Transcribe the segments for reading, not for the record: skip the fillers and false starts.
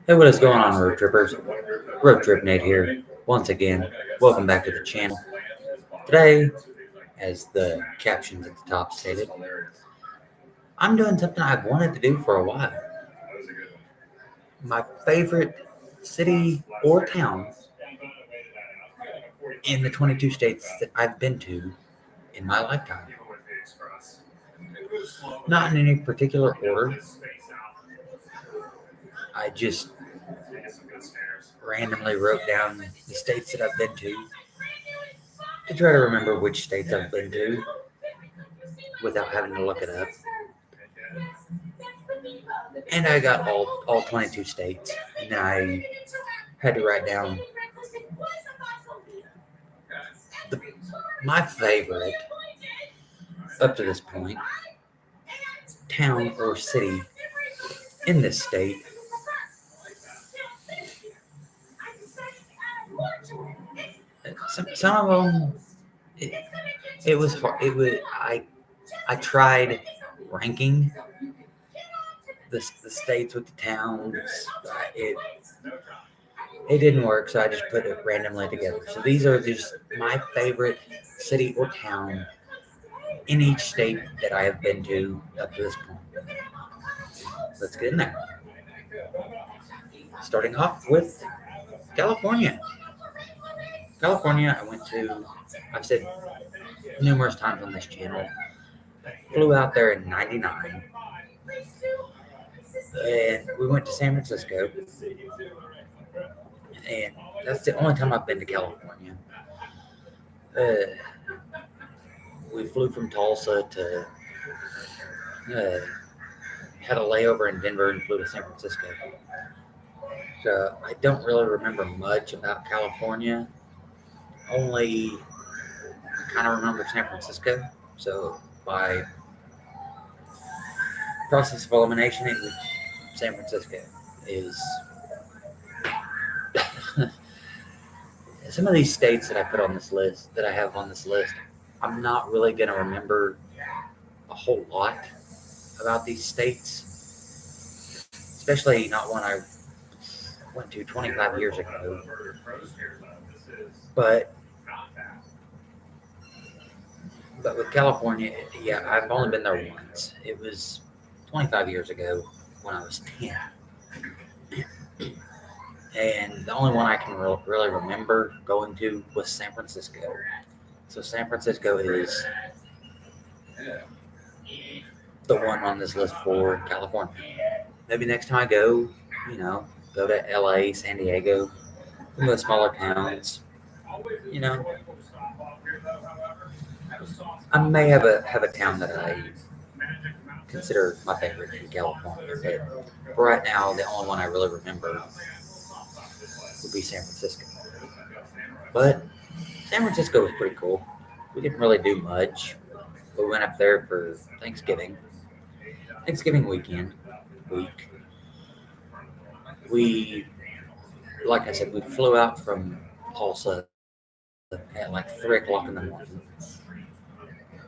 Hey, what is going on, road trippers? Road Trip Nate here. Once again, welcome back to the channel. Today, as the captions at the top stated, I'm doing something I've wanted to do for a while. My favorite city or town in the 22 states that I've been to in my lifetime. Not in any particular order. I just randomly wrote down the states that I've been to try to remember which states I've been to without having to look it up. And I got all 22 states. And then I had to write down the, my favorite, up to this point, town or city in this state. Some of them, it, it was hard. I tried ranking the states with the towns. It it didn't work, so I just put it randomly together. So these are just my favorite city or town in each state that I have been to up to this point. Let's get in there. Starting off with California. California, I went to, I've said numerous times on this channel, flew out there in '99, and we went to San Francisco, and that's the only time I've been to California. We flew from Tulsa to, had a layover in Denver and flew to San Francisco. So I don't really remember much about California. Only I kind of remember San Francisco. So by process of elimination, San Francisco is some of these states that I put on this list, that I have on this list. I'm not really going to remember a whole lot about these states, especially not one I went to 25 years ago. But with California, yeah, I've only been there once. It was 25 years ago when I was 10. And the only one I can really remember going to was San Francisco. So San Francisco is the one on this list for California. Maybe next time I go, go to LA, San Diego, some of the smaller towns. You know, I may have a town that I consider my favorite in California, but right now the only one I really remember would be San Francisco. But San Francisco was pretty cool. We didn't really do much. We went up there for Thanksgiving week. We, like I said, we flew out from Tulsa at like 3 o'clock in the morning.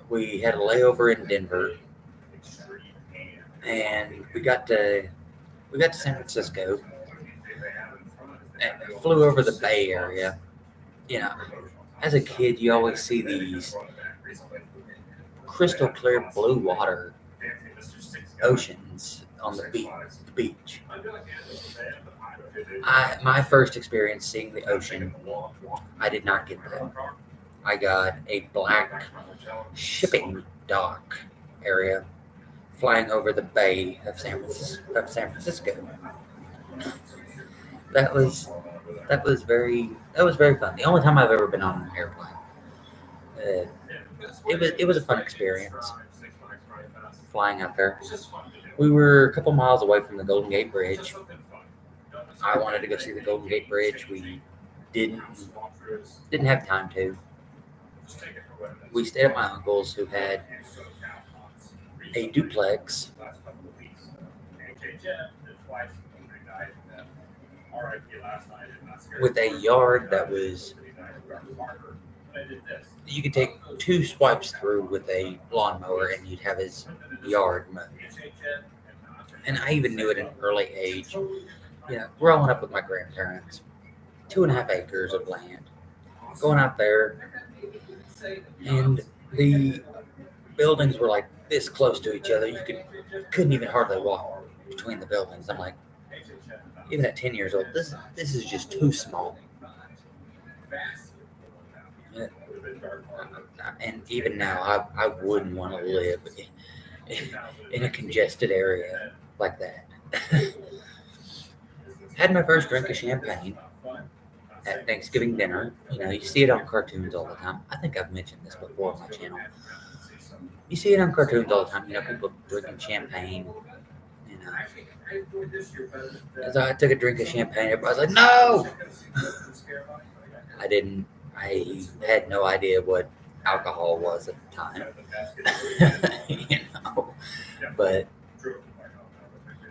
We had a layover in Denver, and we got to San Francisco and flew over the Bay Area. You know, as a kid, you always see these crystal clear blue water oceans on the beach. My first experience seeing the ocean, I did not get that. I got a black shipping dock area flying over the bay of San Francisco. That was that was very fun. The only time I've ever been on an airplane. Uh, it was a fun experience flying out there. We were a couple miles away from the Golden Gate Bridge. I wanted to go see the Golden Gate Bridge. We didn't didn't have time to. We stayed at my uncle's, who had a duplex with a yard that was, you could take 2 swipes through with a lawnmower and you'd have his yard mowed. And I even knew at an early age growing up with my grandparents, 2.5 acres of land, going out there, and the buildings were like this close to each other. Couldn't even hardly walk between the buildings. I'm like, even at 10 years old, this is just too small. Yeah. And even now, I wouldn't want to live in a congested area like that. Had my first drink of champagne at Thanksgiving dinner. You see it on cartoons all the time. I think I've mentioned this before on my channel. You see it on cartoons all the time. People drinking champagne. As I took a drink of champagne, everybody was like, "No!" I didn't. I had no idea what alcohol was at the time. But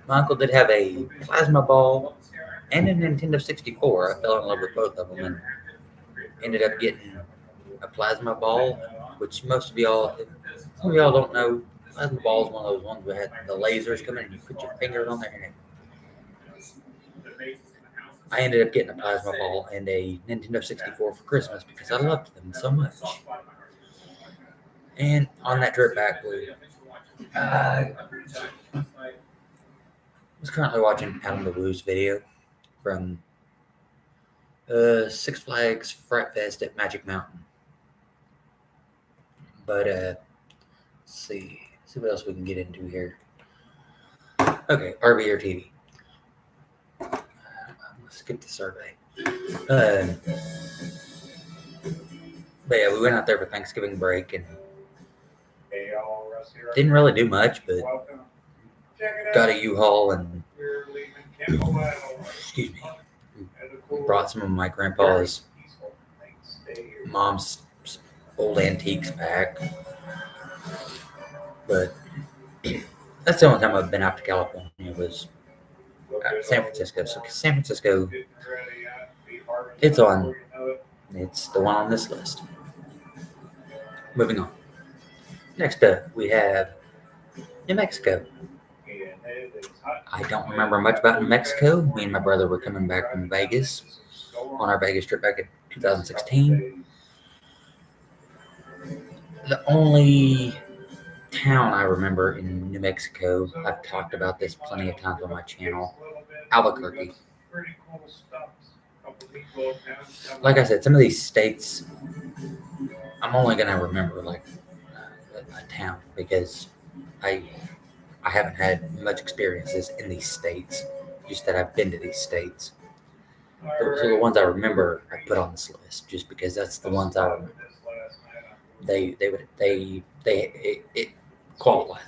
my uncle did have a plasma ball and a Nintendo 64. I fell in love with both of them and ended up getting a plasma ball, which some of y'all don't know. Plasma ball is one of those ones where had the lasers come in and you put your fingers on there. And I ended up getting a plasma ball and a Nintendo 64 for Christmas because I loved them so much. And on that trip back, I was currently watching Adam LaRue's video from Six Flags Fright Fest at Magic Mountain. But let's see what else we can get into here. Okay, RV or TV. Let's skip the survey. But yeah, we went out there for Thanksgiving break and didn't really do much, but got a U-Haul and excuse me, brought some of my grandpa's mom's old antiques back. But that's the only time I've been out to California was San Francisco. So San Francisco, it's the one on this list. Moving on. Next up, we have New Mexico. I don't remember much about New Mexico. Me and my brother were coming back from Vegas on our Vegas trip back in 2016. The only town I remember in New Mexico, I've talked about this plenty of times on my channel, Albuquerque. Like I said, some of these states, I'm only going to remember like a town because I haven't had much experiences in these states, just that I've been to these states. Those are the ones I remember I put on this list, just because that's the ones I remember. It qualifies.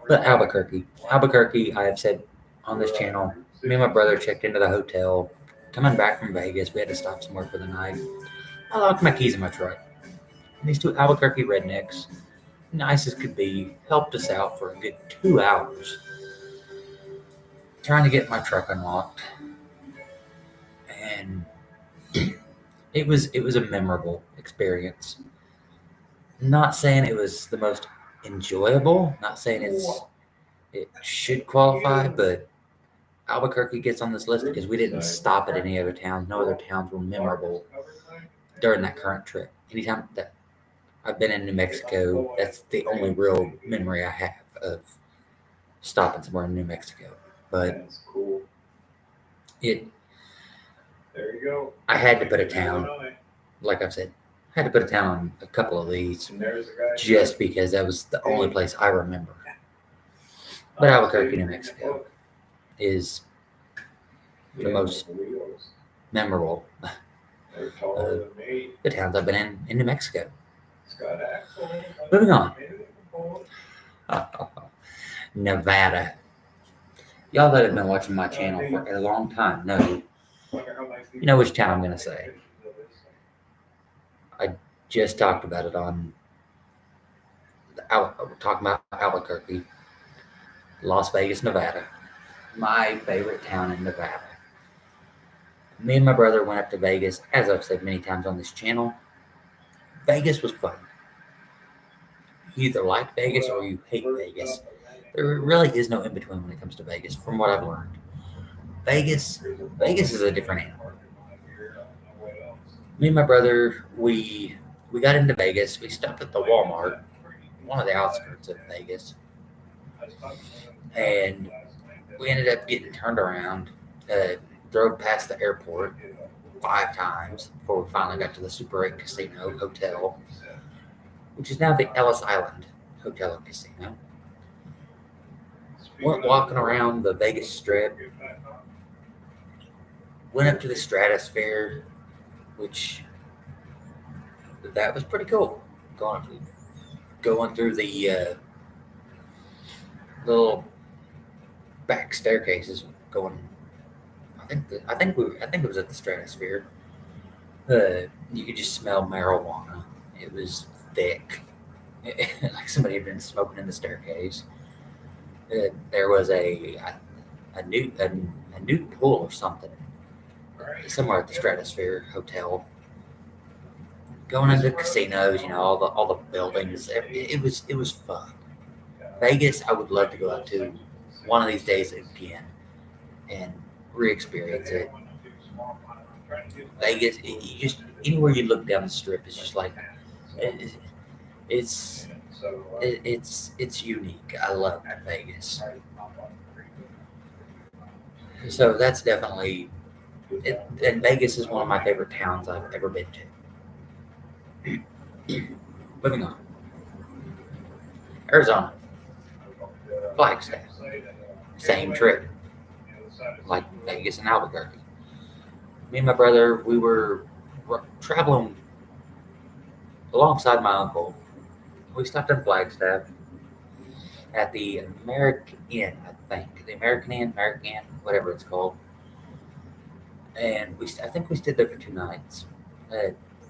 But Albuquerque, I have said on this channel, me and my brother checked into the hotel, coming back from Vegas. We had to stop somewhere for the night. I locked my keys in my truck. And these two Albuquerque rednecks, nice as could be, helped us out for a good 2 hours trying to get my truck unlocked. And it was a memorable experience. Not saying it was the most enjoyable, not saying it should qualify, but Albuquerque gets on this list because we didn't stop at any other towns. No other towns were memorable during that current trip. Anytime that I've been in New Mexico, that's the only real memory I have of stopping somewhere in New Mexico. But I had to put a town, like I've said, I had to put a town on a couple of these just because that was the only place I remember. But Albuquerque, New Mexico is the most memorable of the towns I've been in New Mexico. Moving on. Nevada. Y'all that have been watching my channel for a long time know which town I'm going to say. I just talked about it on talking about Albuquerque, Las Vegas, Nevada. My favorite town in Nevada. Me and my brother went up to Vegas, as I've said many times on this channel. Vegas was fun. You either like Vegas or you hate Vegas. There really is no in between when it comes to Vegas, from what I've learned. Vegas, Vegas is a different animal. Me and my brother, we got into Vegas. We stopped at the Walmart, one of the outskirts of Vegas, and we ended up getting turned around. Drove past the airport 5 times before we finally got to the Super 8 Casino Hotel, which is now the Ellis Island Hotel and Casino. Went walking around the Vegas Strip, went up to the Stratosphere, which that was pretty cool. Going through the little back staircases, going. I think it was at the Stratosphere. You could just smell marijuana. It was thick, like somebody had been smoking in the staircase. There was a nude pool or something somewhere at the Stratosphere Hotel. Going into casinos, all the buildings. It was fun. Vegas, I would love to go out to one of these days again and re-experience it. Vegas, you just anywhere you look down the strip, it's just like it's it's unique. I love Vegas, so that's definitely it. And Vegas is one of my favorite towns I've ever been to. Moving on, Arizona, Flagstaff, same trip like Vegas and Albuquerque. Me and my brother, we were traveling alongside my uncle. We stopped in Flagstaff at the American Inn, I think. The American Inn, whatever it's called. And I think we stayed there for 2 nights.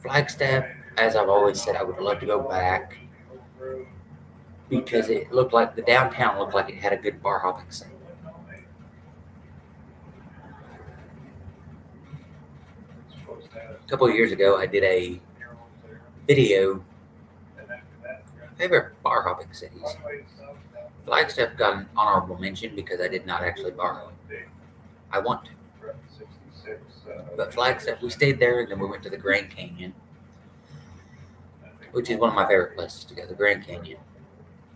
Flagstaff, as I've always said, I would love to go back because it looked like the downtown looked like it had a good bar hopping scene. A couple of years ago, I did a video, favorite bar hopping cities. Flagstaff got an honorable mention because I did not actually bar hop. I want to. But Flagstaff, we stayed there and then we went to the Grand Canyon, which is one of my favorite places to go, the Grand Canyon.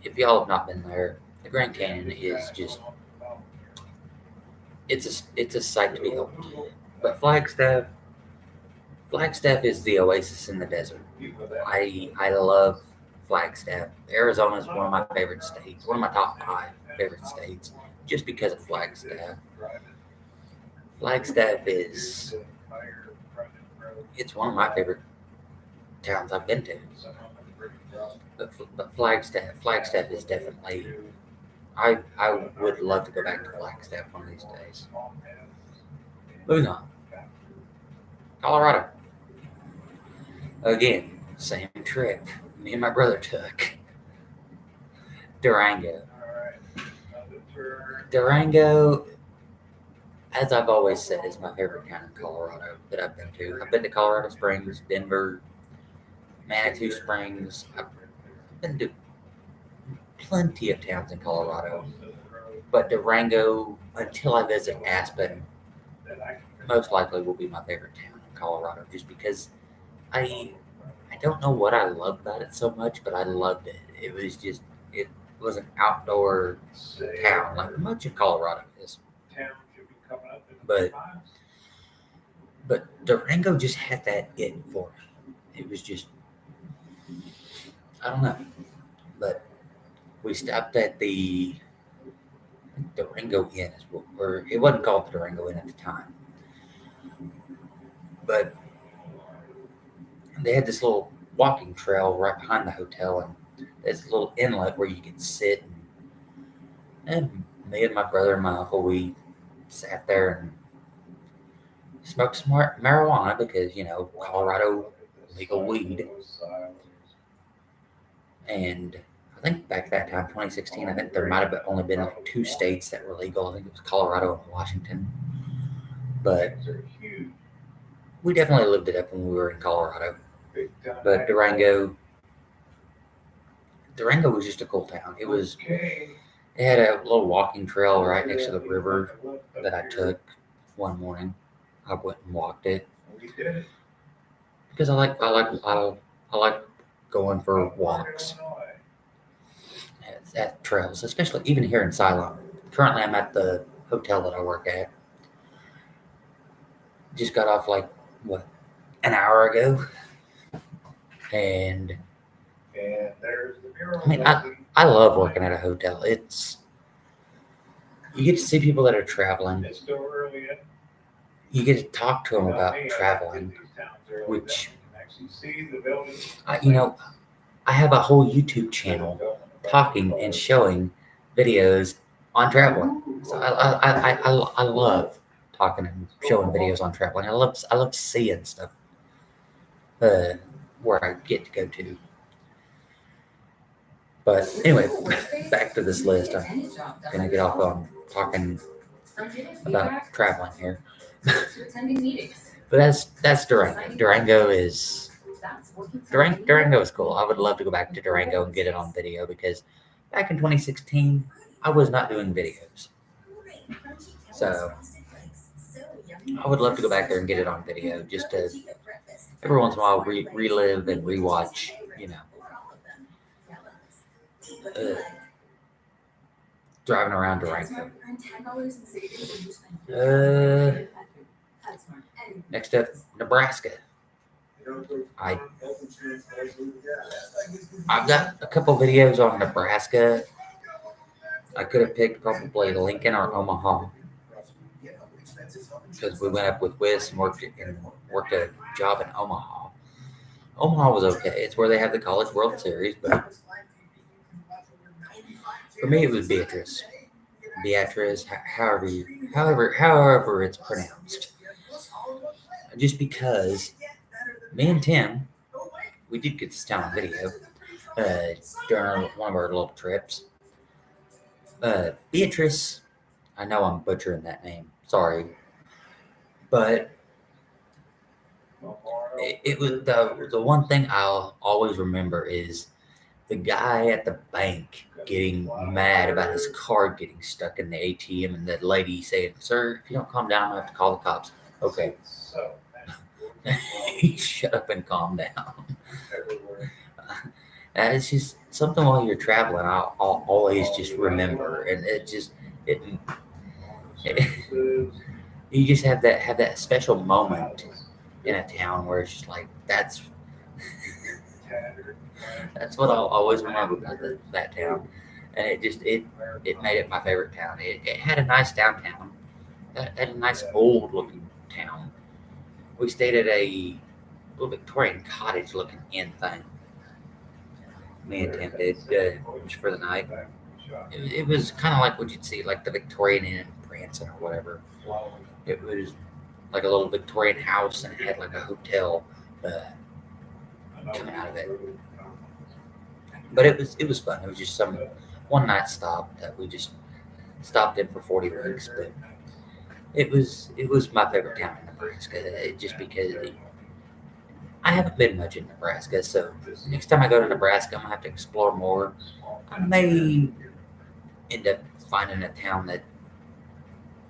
If y'all have not been there, the Grand Canyon is just, it's a sight to behold. But Flagstaff is the oasis in the desert. I love Flagstaff. Arizona is one of my favorite states, one of my top 5 favorite states, just because of Flagstaff. Flagstaff it's one of my favorite towns I've been to. But Flagstaff is definitely, I would love to go back to Flagstaff one of these days. Moving on, Colorado. Again, same trip me and my brother took. Durango. Durango, as I've always said, is my favorite town in Colorado that I've been to. I've been to Colorado Springs, Denver, Manitou Springs. I've been to plenty of towns in Colorado. But Durango, until I visit Aspen, most likely will be my favorite town in Colorado, just because I don't know what I loved about it so much, but I loved it. It was an outdoor town, like much of Colorado is. But Durango just had that it for me. It was just, I don't know. But we stopped at the Durango Inn, or it wasn't called the Durango Inn at the time. But they had this little walking trail right behind the hotel, and there's a little inlet where you could sit. And me and my brother and my uncle, we sat there and smoked some marijuana because, Colorado, legal weed. And I think back that time, 2016, I think there might have only been like 2 states that were legal. I think it was Colorado and Washington. But we definitely lived it up when we were in Colorado. But Durango was just a cool town. It had a little walking trail right next to the river that I took one morning. I went and walked it because I like going for walks at trails, especially even here in Ceylon. Currently, I'm at the hotel that I work at. Just got off like what an hour ago, and I love working at a hotel. It's you get to see people that are traveling. You get to talk to them about traveling, which you know I have a whole YouTube channel talking and showing videos on traveling. So I love talking and showing videos on traveling. I love seeing stuff uh, where I get to go to. But anyway, back to this list. I'm gonna get off on talking about traveling here. But that's Durango. Durango is cool. I would love to go back to Durango and get it on video because back in 2016 I was not doing videos. So I would love to go back there and get it on video just to every once in a while relive and rewatch, uh, driving around Durango. Uh, Next up, Nebraska. I I've got a couple videos on Nebraska. I could have picked probably Lincoln or Omaha because we went up with Wiz and worked a job in Omaha. Omaha was okay. It's where they have the College World Series, but for me it was Beatrice. Beatrice, however it's pronounced. Just because me and Tim, we did get this down on video during one of our little trips. Beatrice, I know I'm butchering that name. Sorry, but it was the one thing I'll always remember is the guy at the bank getting mad about his card getting stuck in the ATM and the lady saying, "Sir, if you don't calm down, I'm gonna have to call the cops." Okay, shut up and calm down. It's just something while you're traveling. I'll always just remember, and it, you just have that special moment in a town where it's just like that's what I'll always remember about that town, and it made it my favorite town. It had a nice downtown, it had a nice old looking town. We stayed at a little Victorian cottage looking inn thing. Me and Tim did just for the night. It was kind of like what you'd see, like the Victorian Inn in Branson or whatever. It was like a little Victorian house, and it had like a hotel coming out of it. But it was fun. It was just some one night stop that we just stopped in for 40 bucks. But it was my favorite town in Nebraska, just because I haven't been much in Nebraska. So next time I go to Nebraska, I'm gonna have to explore more. I may end up finding a town that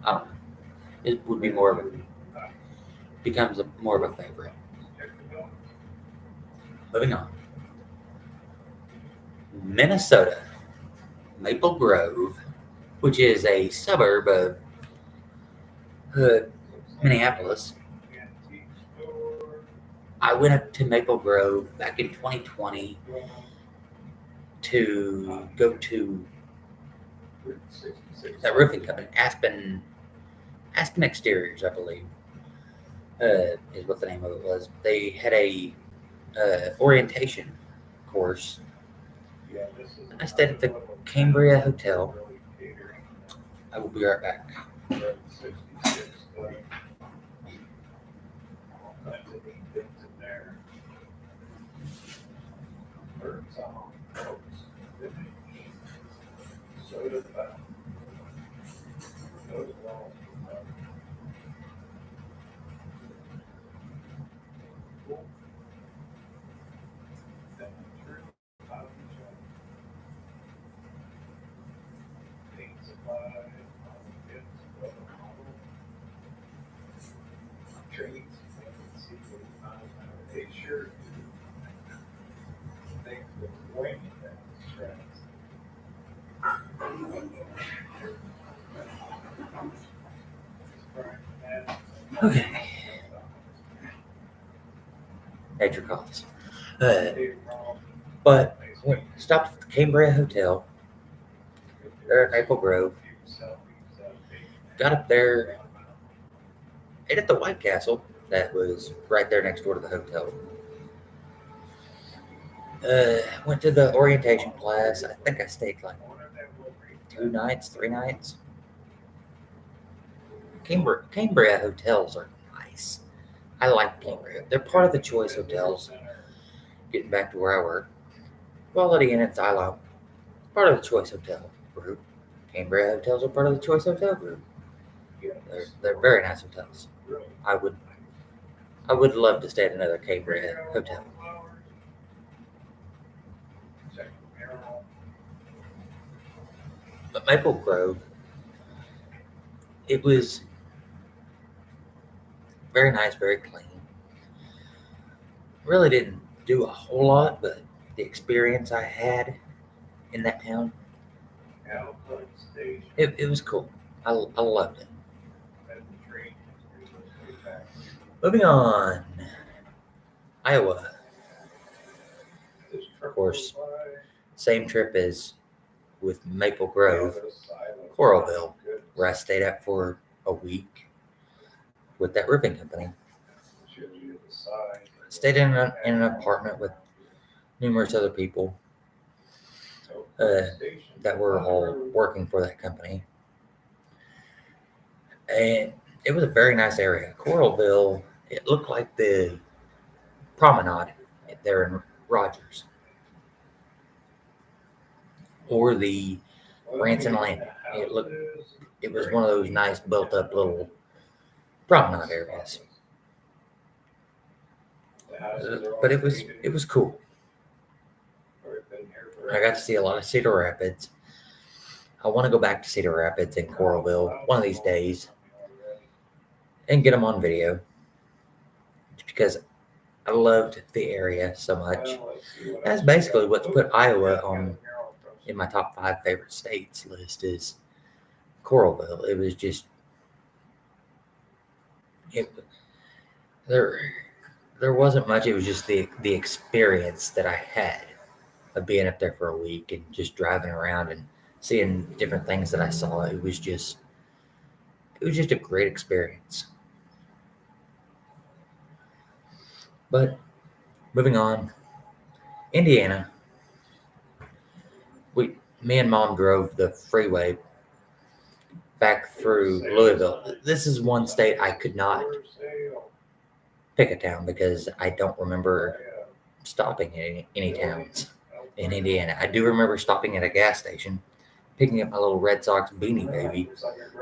I don't know. It would be more of a becomes more of a favorite. Moving on, Minnesota, Maple Grove, which is a suburb of Minneapolis. I went up to Maple Grove back in 2020 to go to that roofing company, Aspen Exteriors, I believe, is what the name of it was. They had a orientation course. I stayed at the Cambria Hotel. I will be right back. Okay. Nature calls. But stopped at the Cambria Hotel there at Maple Grove. Got up there, ate at the White Castle that was right there next door to the hotel. Went to the orientation class. I think I stayed like 2 nights, 3 nights. Cambria hotels are nice. I like Cambria. They're part of the Choice Hotels. Getting back to where I work, Quality Inn and Thylon, part of the Choice Hotel group. Cambria hotels are part of the Choice Hotel group. They're very nice hotels. I would love to stay at another Cambria hotel. But Maple Grove, it was very nice, very clean. Really didn't do a whole lot, but the experience I had in that town, it was cool. I loved it. Moving on, Iowa. Of course, same trip as with Maple Grove, Coralville, where I stayed at for a week with that roofing company. Stayed in an apartment with numerous other people that were all working for that company. And it was a very nice area. Coralville, it looked like the promenade there in Rogers or the Branson Landing. It was one of those nice built up little promenade areas. But it was cool. I got to see a lot of Cedar Rapids. I want to go back to Cedar Rapids and Coralville one of these days and get them on video because I loved the area so much. That's basically what's put Iowa on in my top 5 favorite states list is Coralville. It was just there wasn't much. It was just the experience that I had of being up there for a week and just driving around and seeing different things that I saw. It was just a great experience. But moving on, Indiana. Me and Mom drove the freeway back through Louisville. This is one state I could not pick a town because I don't remember stopping in any towns in Indiana. I do remember stopping at a gas station, picking up my little Red Sox Beanie Baby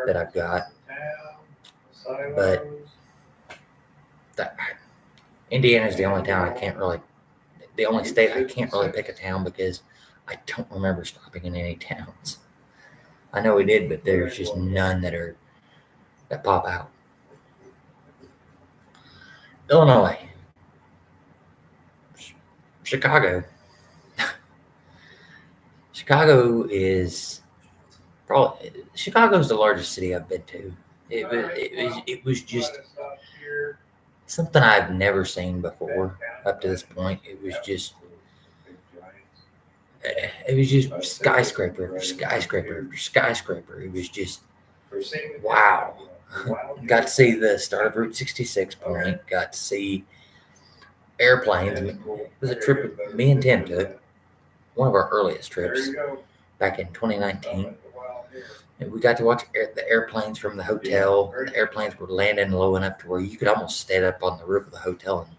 that I've got. But Indiana is the only state I can't really pick a town because I don't remember stopping in any towns. I know we did, but there's just none that pop out. Illinois. Chicago. Chicago's the largest city I've been to. It was just something I've never seen before up to this point. It was just skyscraper after skyscraper after skyscraper. It was just wow. Got to see the start of Route 66 point. Got to see airplanes. It was a trip me and Tim took. One of our earliest trips back in 2019. And we got to watch the airplanes from the hotel. The airplanes were landing low enough to where you could almost stand up on the roof of the hotel and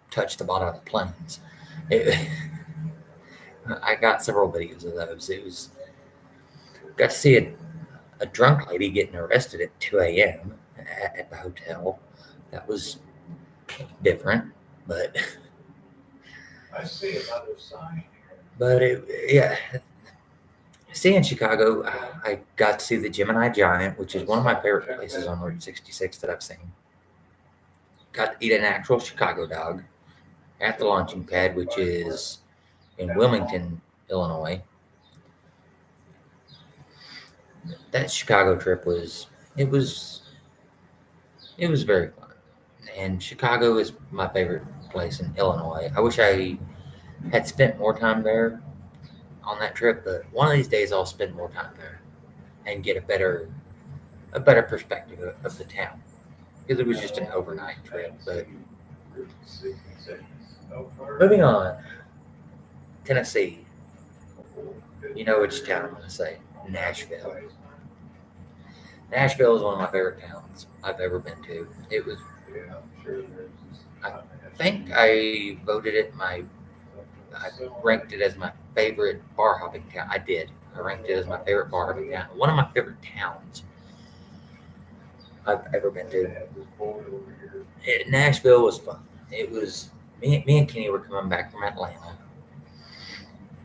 touch the bottom of the planes. I got several videos of those. Got to see a drunk lady getting arrested at 2 a.m. at the hotel. That was different, but I see another sign. But seeing Chicago, I got to see the Gemini Giant, which is one of my favorite places on Route 66 that I've seen. Got to eat an actual Chicago dog at the launching pad, which is in Wilmington, Illinois. That Chicago trip was very fun. And Chicago is my favorite place in Illinois. I wish I had spent more time there on that trip, but one of these days I'll spend more time there and get a better perspective of the town because it was just an overnight trip. But moving on, Tennessee. You know which town I'm going to say? Nashville. Nashville is one of my favorite towns I've ever been to. It was, I think I voted it I ranked it as my favorite bar hopping town. I did. I ranked it as my favorite bar hopping town. One of my favorite towns I've ever been to. Nashville was fun. It was me and Kenny were coming back from Atlanta,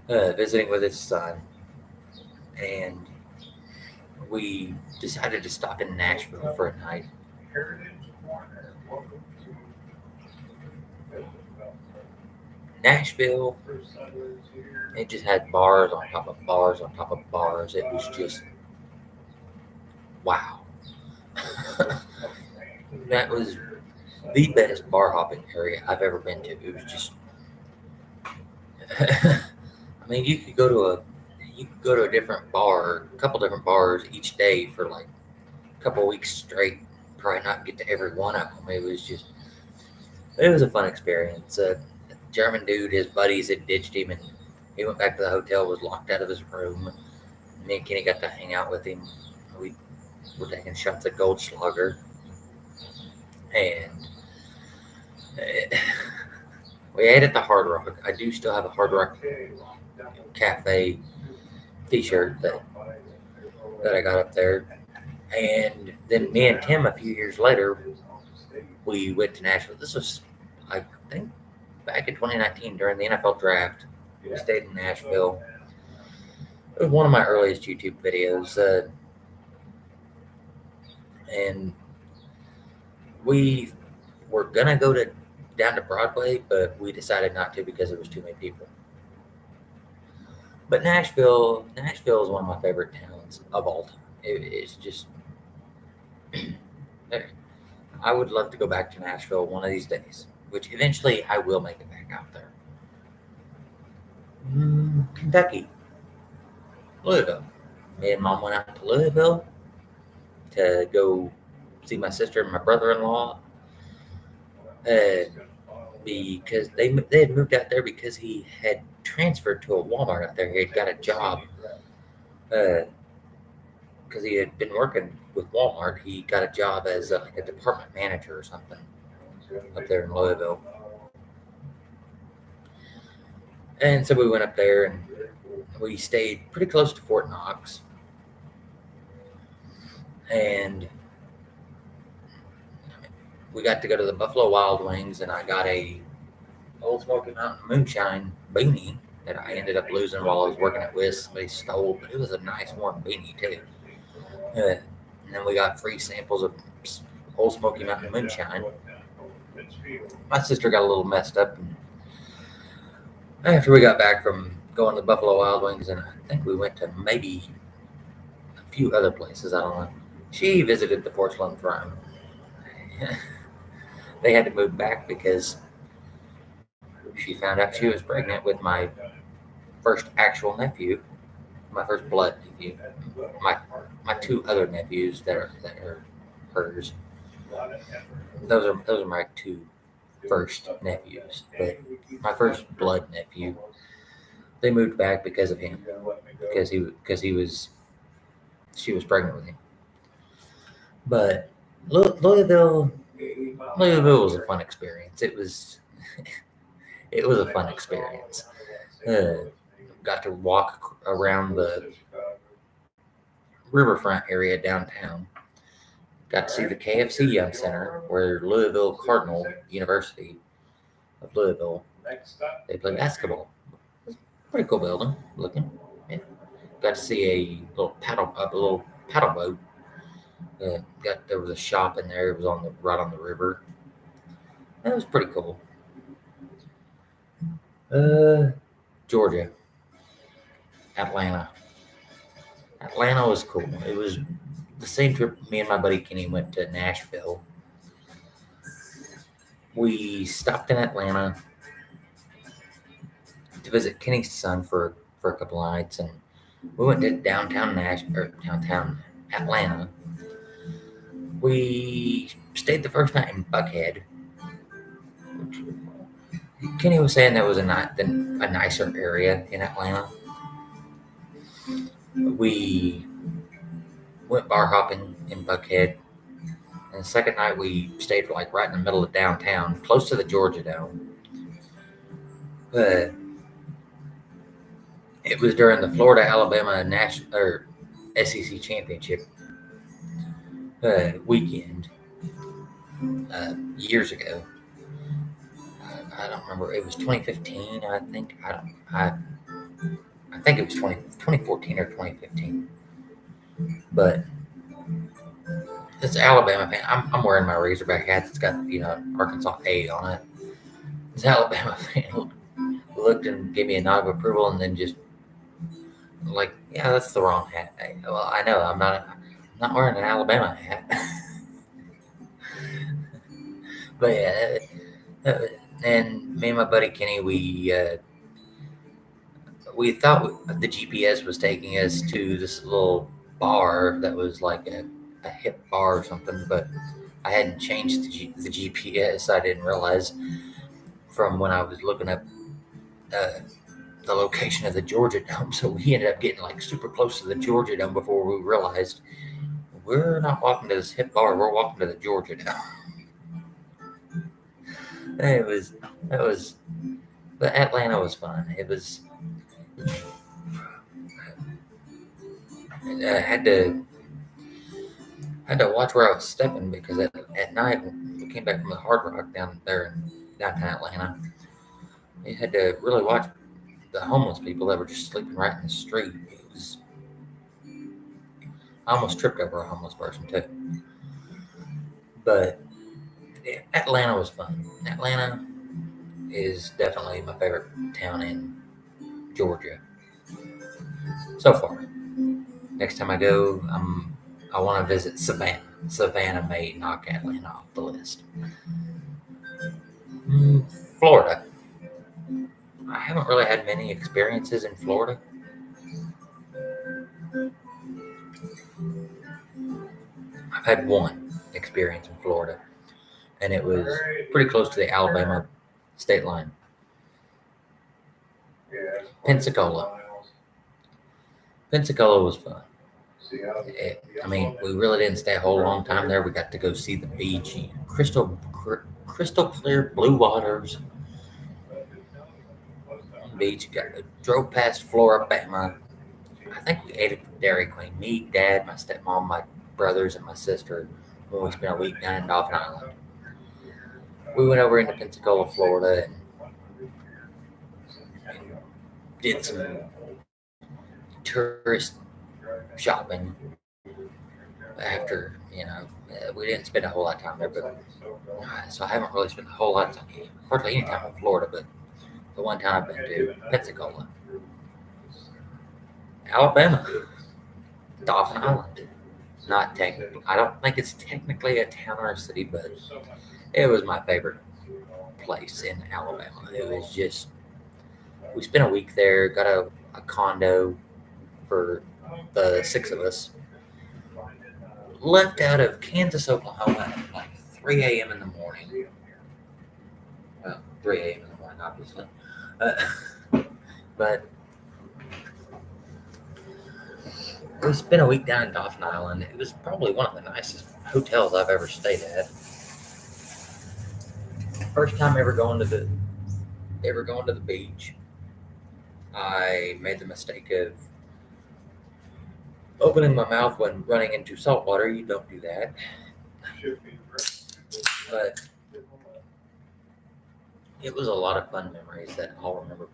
visiting with his son, and we decided to stop in Nashville for a night. Nashville, it just had bars on top of bars on top of bars. It was just wow. That was the best bar hopping area I've ever been to. It was just, I mean, you could go to a different bar, a couple different bars each day for like a couple weeks straight. Probably not get to every one of them. It was a fun experience. German dude, his buddies had ditched him, and he went back to the hotel. Was locked out of his room. Me and Kenny got to hang out with him. We were taking shots at Goldschlager, and uh, we ate at the Hard Rock. I do still have a Hard Rock Cafe T-shirt that I got up there. And then me and Tim, a few years later, we went to Nashville. This was, I think, back in 2019 during the NFL draft. We stayed in Nashville. It was one of my earliest YouTube videos, and we were gonna go down to Broadway, but we decided not to because there was too many people. But Nashville is one of my favorite towns of all time. It's just, I would love to go back to Nashville one of these days, which eventually I will make it back out there. Kentucky, Louisville. Me and Mom went out to Louisville to go see my sister and my brother-in-law, uh, because they had moved out there because he had transferred to a Walmart out there. He had got a job because he had been working with Walmart. He got a job as like a department manager or something up there in Louisville. And so we went up there and we stayed pretty close to Fort Knox. And we got to go to the Buffalo Wild Wings, and I got a Old Smoky Mountain Moonshine beanie that I ended up losing while I was working at Wiss. Somebody stole, but it was a nice warm beanie too. And then we got free samples of Old Smoky Mountain Moonshine. My sister got a little messed up, and after we got back from going to Buffalo Wild Wings, and I think we went to maybe a few other places. I don't know. She visited the Porcelain Throne. They had to move back because she found out she was pregnant with my first actual nephew, my first blood nephew. My two other nephews that are hers. Those are my two first nephews. But my first blood nephew, they moved back because of him, because she was pregnant with him. But Louisville was a fun experience. It was a fun experience. Got to walk around the riverfront area downtown. Got to see the KFC Young Center, where Louisville Cardinal University of Louisville, they play basketball. Pretty cool building looking. Yeah. Got to see a little paddle boat. There was a shop in there. It was right on the river. That was pretty cool. Georgia, Atlanta. Atlanta was cool. It was the same trip me and my buddy Kenny went to Nashville. We stopped in Atlanta to visit Kenny's son for a couple of nights, and we went to downtown Atlanta. We stayed the first night in Buckhead. Kenny was saying that was a nicer area in Atlanta. We went bar hopping in Buckhead, and the second night we stayed like right in the middle of downtown, close to the Georgia Dome. But it was during the Florida Alabama National or SEC Championship weekend years ago. I don't remember. It was 2015, I think. I think it was 2014 or 2015. But it's an Alabama fan. I'm wearing my Razorback hat. It's got Arkansas A on it. This Alabama fan looked and gave me a nod of approval, and then just like, yeah, that's the wrong hat. Well, I know I'm not wearing an Alabama hat. But yeah, and me and my buddy Kenny, we thought the GPS was taking us to this little bar that was like a hip bar or something, but I hadn't changed the GPS. I didn't realize from when I was looking up the location of the Georgia Dome. So we ended up getting like super close to the Georgia Dome before we realized we're not walking to this hip bar. We're walking to the Georgia Dome. But Atlanta was fun. It was. I had to watch where I was stepping because at night when we came back from the Hard Rock down there in downtown Atlanta, you had to really watch the homeless people that were just sleeping right in the street. I almost tripped over a homeless person too. But yeah, Atlanta was fun. Atlanta is definitely my favorite town in Georgia so far. Next time I go, I want to visit Savannah. Savannah may knock Atlanta off the list. Florida. I haven't really had many experiences in Florida. I've had one experience in Florida, and it was pretty close to the Alabama state line. Pensacola. Pensacola was fun. I mean, we really didn't stay a whole long time there. We got to go see the beach, crystal clear blue waters, beach. Drove past Floribama. I think we ate at the Dairy Queen. Me, Dad, my stepmom, my brothers, and my sister when we spent a week down in Dauphin Island. We went over into Pensacola, Florida, and did some tourist shopping after, we didn't spend a whole lot of time there, but so I haven't really spent a whole lot of time, hardly any time in Florida, but the one time I've been to Pensacola. Alabama, Dauphin Island. Not technically, I don't think it's technically a town or a city, but it was my favorite place in Alabama. It was just, we spent a week there, got a condo for the six of us. Left out of Kansas, Oklahoma at like 3 a.m. in the morning. Well, 3 a.m. in the morning, obviously. But we spent a week down in Dauphin Island. It was probably one of the nicest hotels I've ever stayed at. First time ever going to the beach. I made the mistake of opening my mouth when running into salt water. You don't do that. But it was a lot of fun memories that I'll remember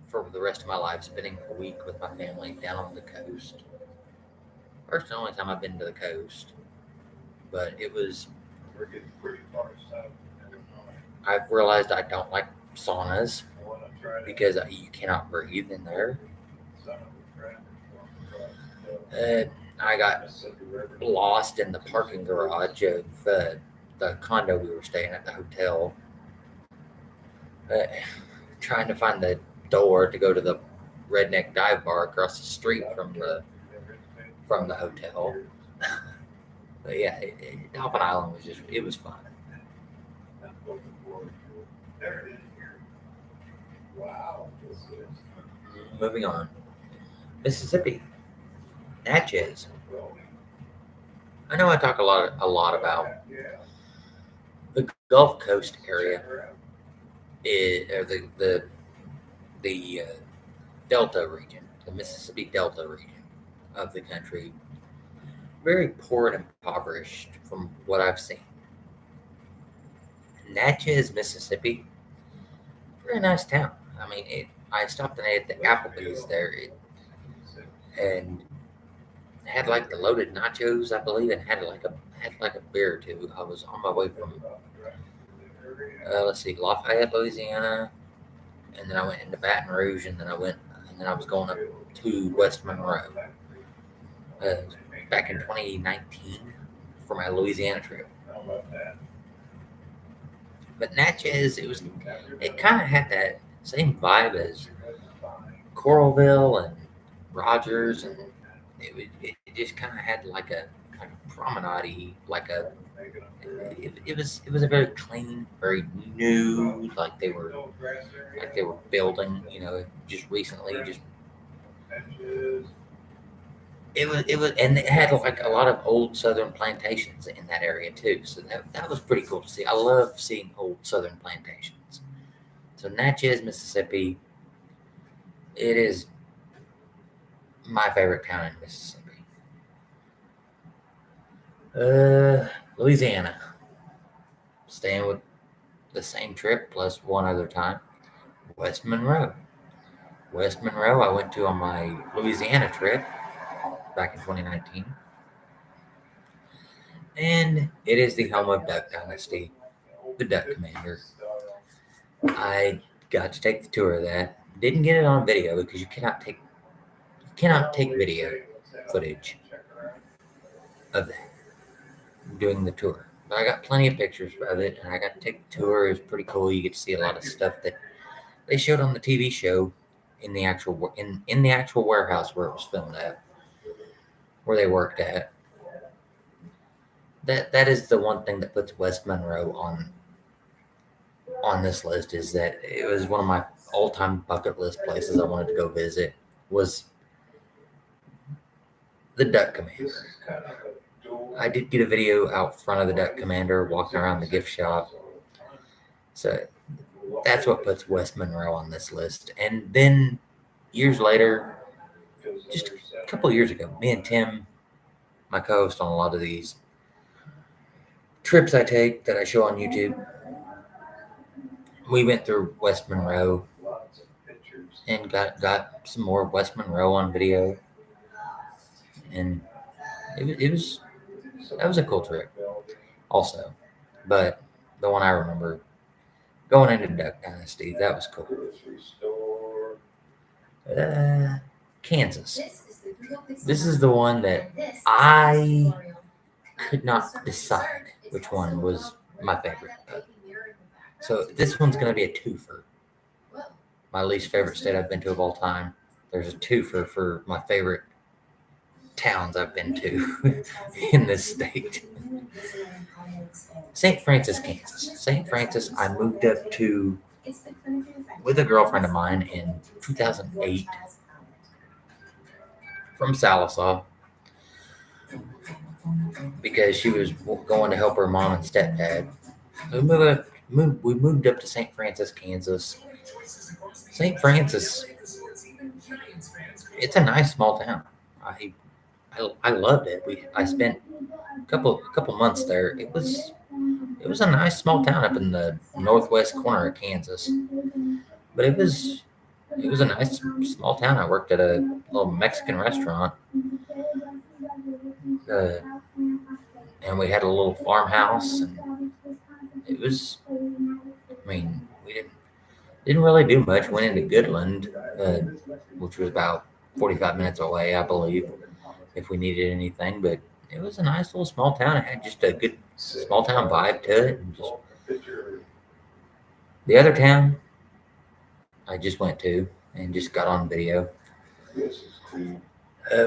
for the rest of my life, spending a week with my family down on the coast. First and only time I've been to the coast. But it was, I've realized I don't like saunas because you cannot breathe in there. I got lost in the parking garage of the condo we were staying at, the hotel. trying to find the door to go to the redneck dive bar across the street from the hotel. But yeah, Dolphin Island was it was fun. There it is here. Wow. This is Moving on, Mississippi, Natchez. I know I talk a lot about yeah. the Gulf Coast area, or the Delta region, the Mississippi Delta region of the country. Very poor and impoverished from what I've seen. Natchez, Mississippi, very nice town. I mean, I stopped and ate at the Applebee's there, and had like the loaded nachos, I believe, and had like a beer or two. I was on my way from let's see, Lafayette, Louisiana, and then I went into Baton Rouge, and then I was going up to West Monroe uh, back in 2019 for my Louisiana trip. How about that? But Natchez, it kind of had that same vibe as Coralville and Rogers, and it just kind of had like a promenade, it was a very clean, very new, like they were building, just recently, just it was, and it had like a lot of old Southern plantations in that area too. So that was pretty cool to see. I love seeing old Southern plantations. So Natchez, Mississippi, it is my favorite town in Mississippi. Louisiana, staying with the same trip plus one other time. West Monroe. West Monroe, I went to on my Louisiana trip back in 2019. And it is the home of Duck Dynasty, the Duck Commander. I got to take the tour of that. Didn't get it on video because you cannot take video footage of that doing the tour. But I got plenty of pictures of it, and I got to take the tour. It was pretty cool. You get to see a lot of stuff that they showed on the TV show in the actual in the actual warehouse where it was filmed at, where they worked at. That is the one thing that puts West Monroe on this list, is that it was one of my all-time bucket list places I wanted to go visit, was the Duck Commander. I did get a video out front of the Duck Commander walking around the gift shop. So that's what puts West Monroe on this list. And then years later, just a couple of years ago, me and Tim, my co-host on a lot of these trips I take that I show on YouTube, we went through West Monroe and got some more West Monroe on video. And it was that was a cool trip also. But the one I remember going into Duck Dynasty, that was cool. Kansas. This is the one that I could not decide which one was my favorite. So this one's going to be a twofer. My least favorite state I've been to of all time. There's a twofer for my favorite towns I've been to in this state. St. Francis, Kansas. St. Francis, I moved up to with a girlfriend of mine in 2008 from Salisaw because she was going to help her mom and stepdad. We moved up to St. Francis, Kansas. St. Francis, it's a nice small town. I loved it. I spent a couple months there. It was a nice small town up in the northwest corner of Kansas. But it was a nice small town. I worked at a little Mexican restaurant. And we had a little farmhouse, and it was, I mean, we didn't really do much. Went into Goodland, which was about 45 minutes away, I believe, if we needed anything. But it was a nice little small town. It had just a good small town vibe to it. And just, the other town I just went to and just got on video, This is cool.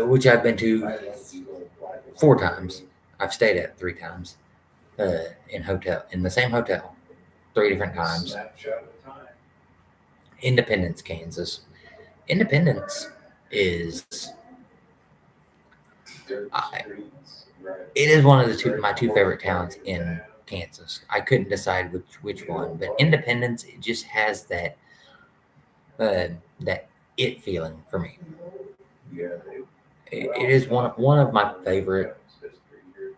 which I've been I to like to go like 4 times. I've stayed at 3 times in the same hotel, 3 different times. Snapshot of time. Independence, Kansas. Independence is Dirt I- streets, right. it is one of my two favorite towns in Kansas. I couldn't decide which one, but Independence, it just has that that it feeling for me. Yeah, It is one of my favorite.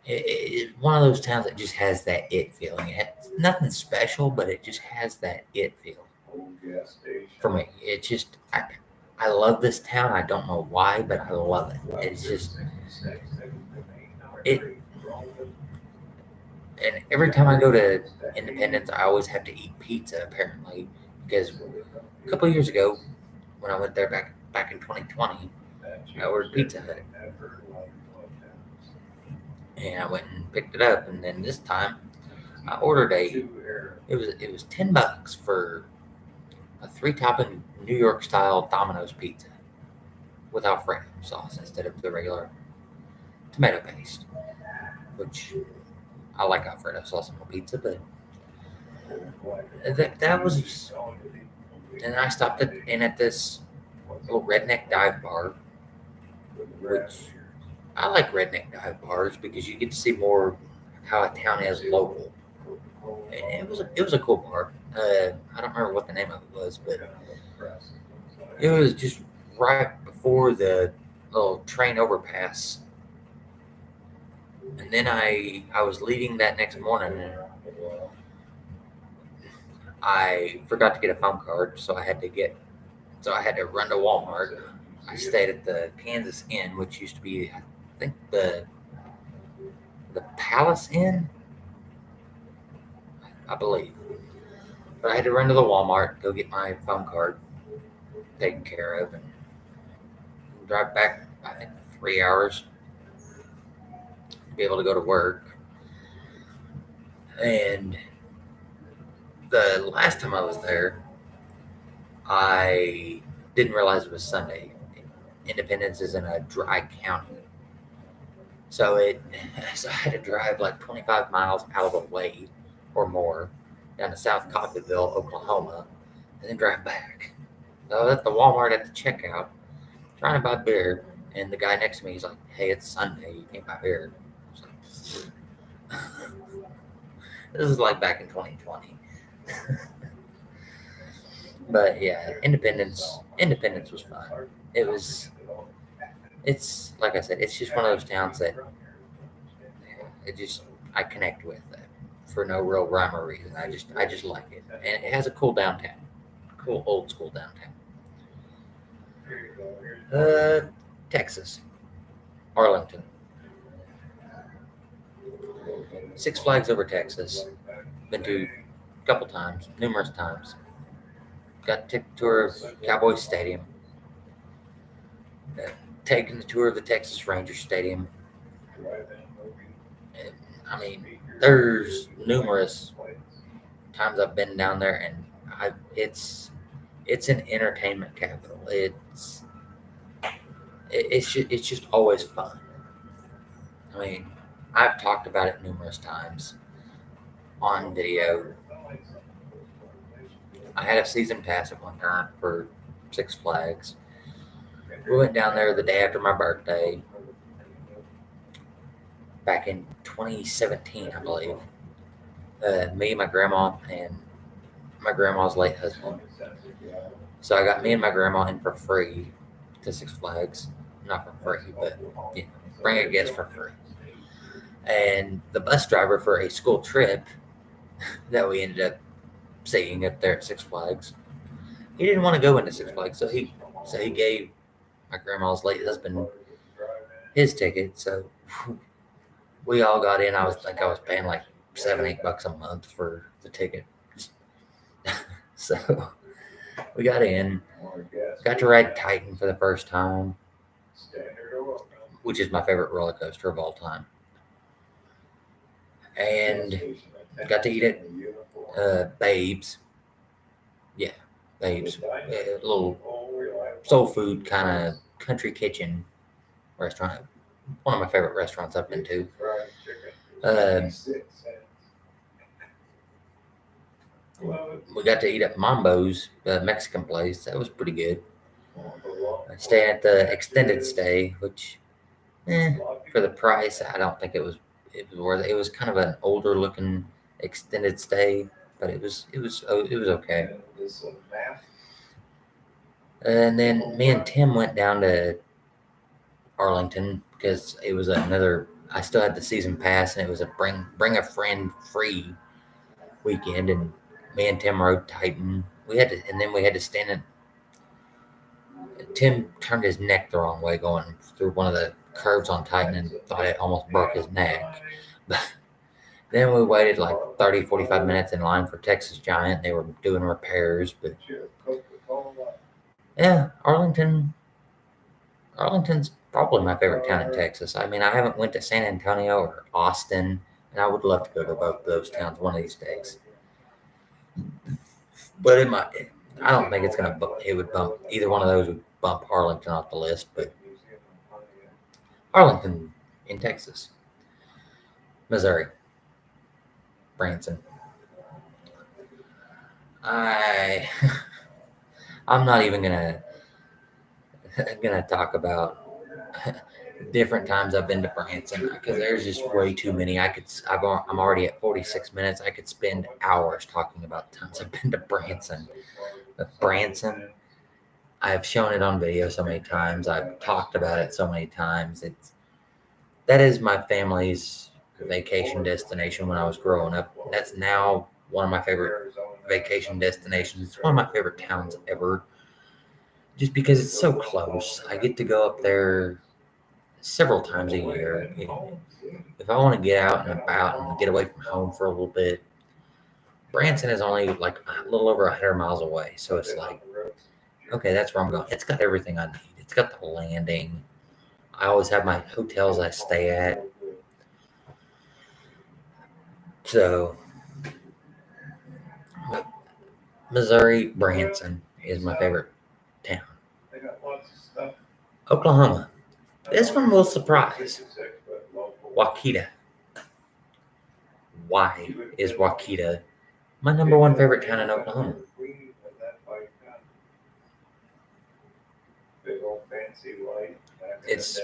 It's one of those towns that just has that it feeling. It's nothing special, but it just has that it feel old gas station. for me. It just I love this town. I don't know why, but I love it. It's just it. And every time I go to Independence, I always have to eat pizza. Apparently, because a couple of years ago, when I went there back in 2020, I ordered Pizza Hut, and I went and picked it up. And then this time, I ordered it was $10 for a 3-topping New York style Domino's pizza with Alfredo sauce instead of the regular tomato paste, which I like Alfredo sauce on my pizza, but that was. And I stopped at this little redneck dive bar, which I like redneck dive bars because you get to see more how a town is local. And it was a cool bar. I don't remember what the name of it was, but it was just right before the little train overpass. And then I was leaving that next morning, and I forgot to get a phone card, so I had to run to Walmart. I stayed at the Kansas Inn, which used to be, I think, the Palace Inn, I believe. But I had to run to the Walmart, go get my phone card taken care of, and drive back, I think, 3 hours to be able to go to work. And the last time I was there, I didn't realize it was Sunday. Independence is in a dry county. So I had to drive like 25 miles out of the way or more down to South Coffeyville, Oklahoma, and then drive back. So I was at the Walmart at the checkout trying to buy beer, and the guy next to me, he's like, "Hey, it's Sunday. You can't buy beer." I was like, this is like back in 2020. But yeah, Independence was fun. It's like I said, it's just one of those towns that I connect with for no real rhyme or reason. I just like it, and it has a cool downtown, cool old school downtown. Texas, Arlington, Six Flags Over Texas. Been to a couple times, numerous times. Got to take a tour of Cowboy Stadium. Taking the tour of the Texas Ranger Stadium. And, I mean, there's numerous times I've been down there, and it's an entertainment capital. It's just always fun. I mean, I've talked about it numerous times on video. I had a season pass at one time for Six Flags. We went down there the day after my birthday, back in 2017, I believe. Me, my grandma, and my grandma's late husband. So I got me and my grandma in for free to Six Flags. Not for free, but bring a guest for free. And the bus driver for a school trip that we ended up seeing up there at Six Flags, he didn't want to go into Six Flags, so he gave my grandma's late husband his ticket. So we all got in. I was paying like $7-8 a month for the ticket. So we got in, got to ride Titan for the first time, which is my favorite roller coaster of all time, and got to eat at Babes. Yeah, a little soul food kind of country kitchen restaurant. One of my favorite restaurants I've been to. We got to eat at Mambo's, the Mexican place. That was pretty good. Staying at the extended stay, which, for the price, I don't think it was worth it. It was kind of an older looking extended stay, but it was okay. And then me and Tim went down to Arlington because it was another. I still had the season pass, and it was a bring a friend free weekend, and me and Tim rode Titan. We had to, and then we had to stand in. Tim turned his neck the wrong way going through one of the curves on Titan and thought it almost broke his neck. But then we waited like 30, 45 minutes in line for Texas Giant. They were doing repairs, but yeah, Arlington's probably my favorite town in Texas. I mean, I haven't went to San Antonio or Austin, and I would love to go to both those towns one of these days. But I don't think it would bump, either one of those would bump Arlington off the list, but Arlington in Texas, Missouri, Branson. I'm not even gonna talk about different times I've been to Branson because there's just way too many. I'm already at 46 minutes. I could spend hours talking about times I've been to Branson. But Branson, I've shown it on video so many times. I've talked about it so many times. That is my family's vacation destination when I was growing up. That's now one of my favorite vacation destinations. It's one of my favorite towns ever. Just because it's so close. I get to go up there several times a year. If I want to get out and about and get away from home for a little bit, Branson is only like a little over 100 miles away. So it's like, okay, that's where I'm going. It's got everything I need. It's got the landing. I always have my hotels I stay at. So, Missouri, Branson is my favorite town. Oklahoma. This one will surprise. Waukeeta. Why is Waukeeta my number one favorite town in Oklahoma? It's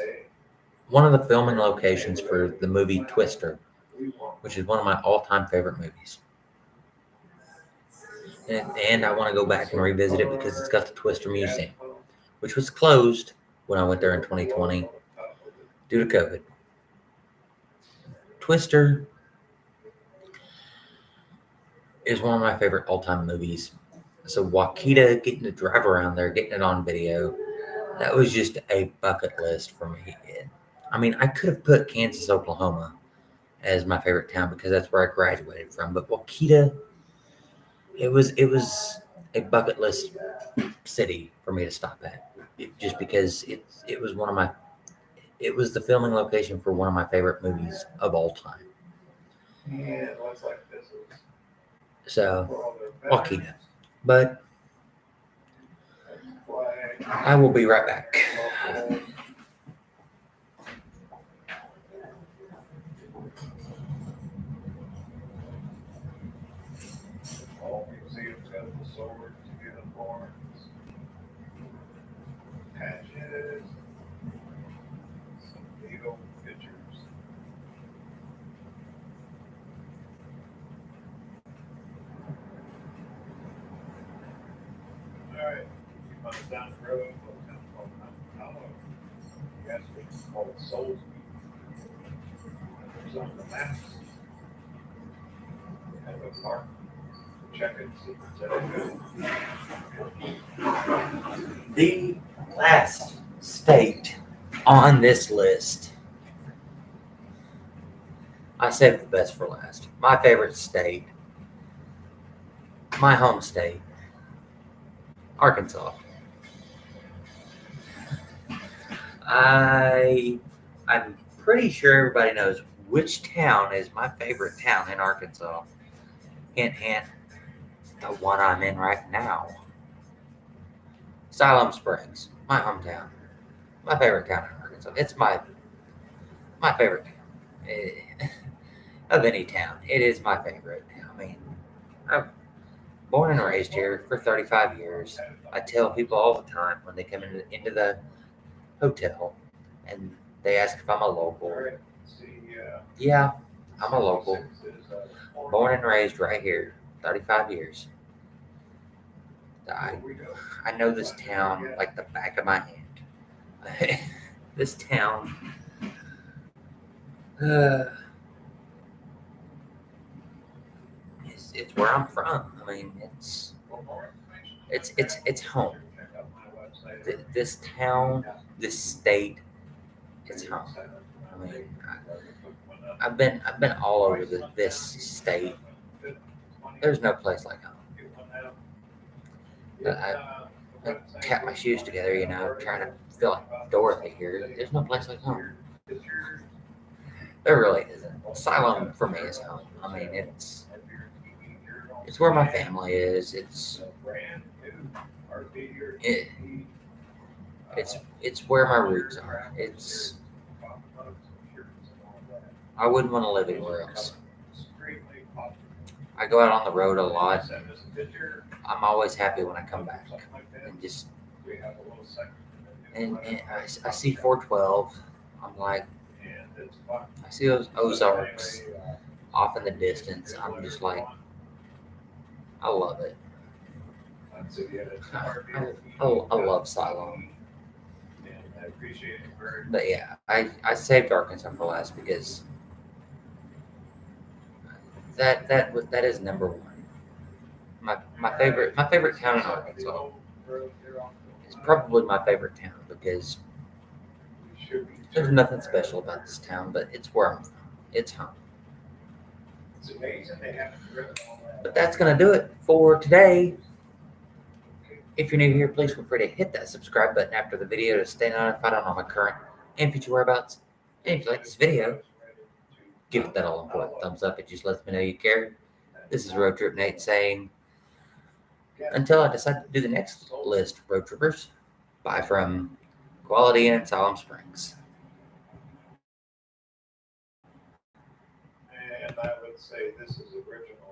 one of the filming locations for the movie Twister, which is one of my all-time favorite movies. And I want to go back and revisit it because it's got the Twister Museum, which was closed when I went there in 2020 due to COVID. Twister is one of my favorite all-time movies. So Waukeeta, getting to drive around there, getting it on video, that was just a bucket list for me. I mean, I could have put Kansas, Oklahoma as my favorite town because that's where I graduated from. But Waukeeta, it was a bucket list city for me to stop at, just because it was the filming location for one of my favorite movies of all time. So, Waukeeta. But I will be right back. All museums have the swords, uniforms, patches, some needle pictures. All right, keep on down the road. Yes, we can call it Soulsby. There's on the maps. Have a park. Check it, see if it's good. The last state on this list, I saved the best for last. My favorite state, my home state, Arkansas. I'm pretty sure everybody knows which town is my favorite town in Arkansas. Hint, hint, the one I'm in right now. Siloam Springs, my hometown, my favorite town in Arkansas. It's my favorite town of any town. It is my favorite. I mean, I'm born and raised here for 35 years. I tell people all the time when they come into the hotel and they ask if I'm a local. Yeah, I'm a local. Born and raised right here, 35 years. I, I know this town like the back of my hand. This town, uh, it's where I'm from. I mean, it's home. This town, this state, it's home. I mean, I've been all over this state. There's no place like home. I tap my shoes together, trying to feel like Dorothy here. There's no place like home. There really isn't. Siloam for me is home. I mean, it's where my family is. It, it's where my roots are. I wouldn't want to live anywhere else. I go out on the road a lot. I'm always happy when I come back and just and I see 412. I'm like, I see those Ozarks off in the distance. I'm just like, I love it. I love Siloam. But yeah, I saved Arkansas for last because that is number one. My favorite town in Arkansas is probably my favorite town because there's nothing special about this town, but it's where I'm from. It's home. But that's gonna do it for today. If you're new here, please feel free to hit that subscribe button after the video to stay notified on all my current and future whereabouts. And if you like this video, give it that all important thumbs up. It just lets me know you care. This is Road Trip Nate saying, until I decide to do the next list, road trippers, bye from Quality Inn in Siloam Springs. And I would say this is original.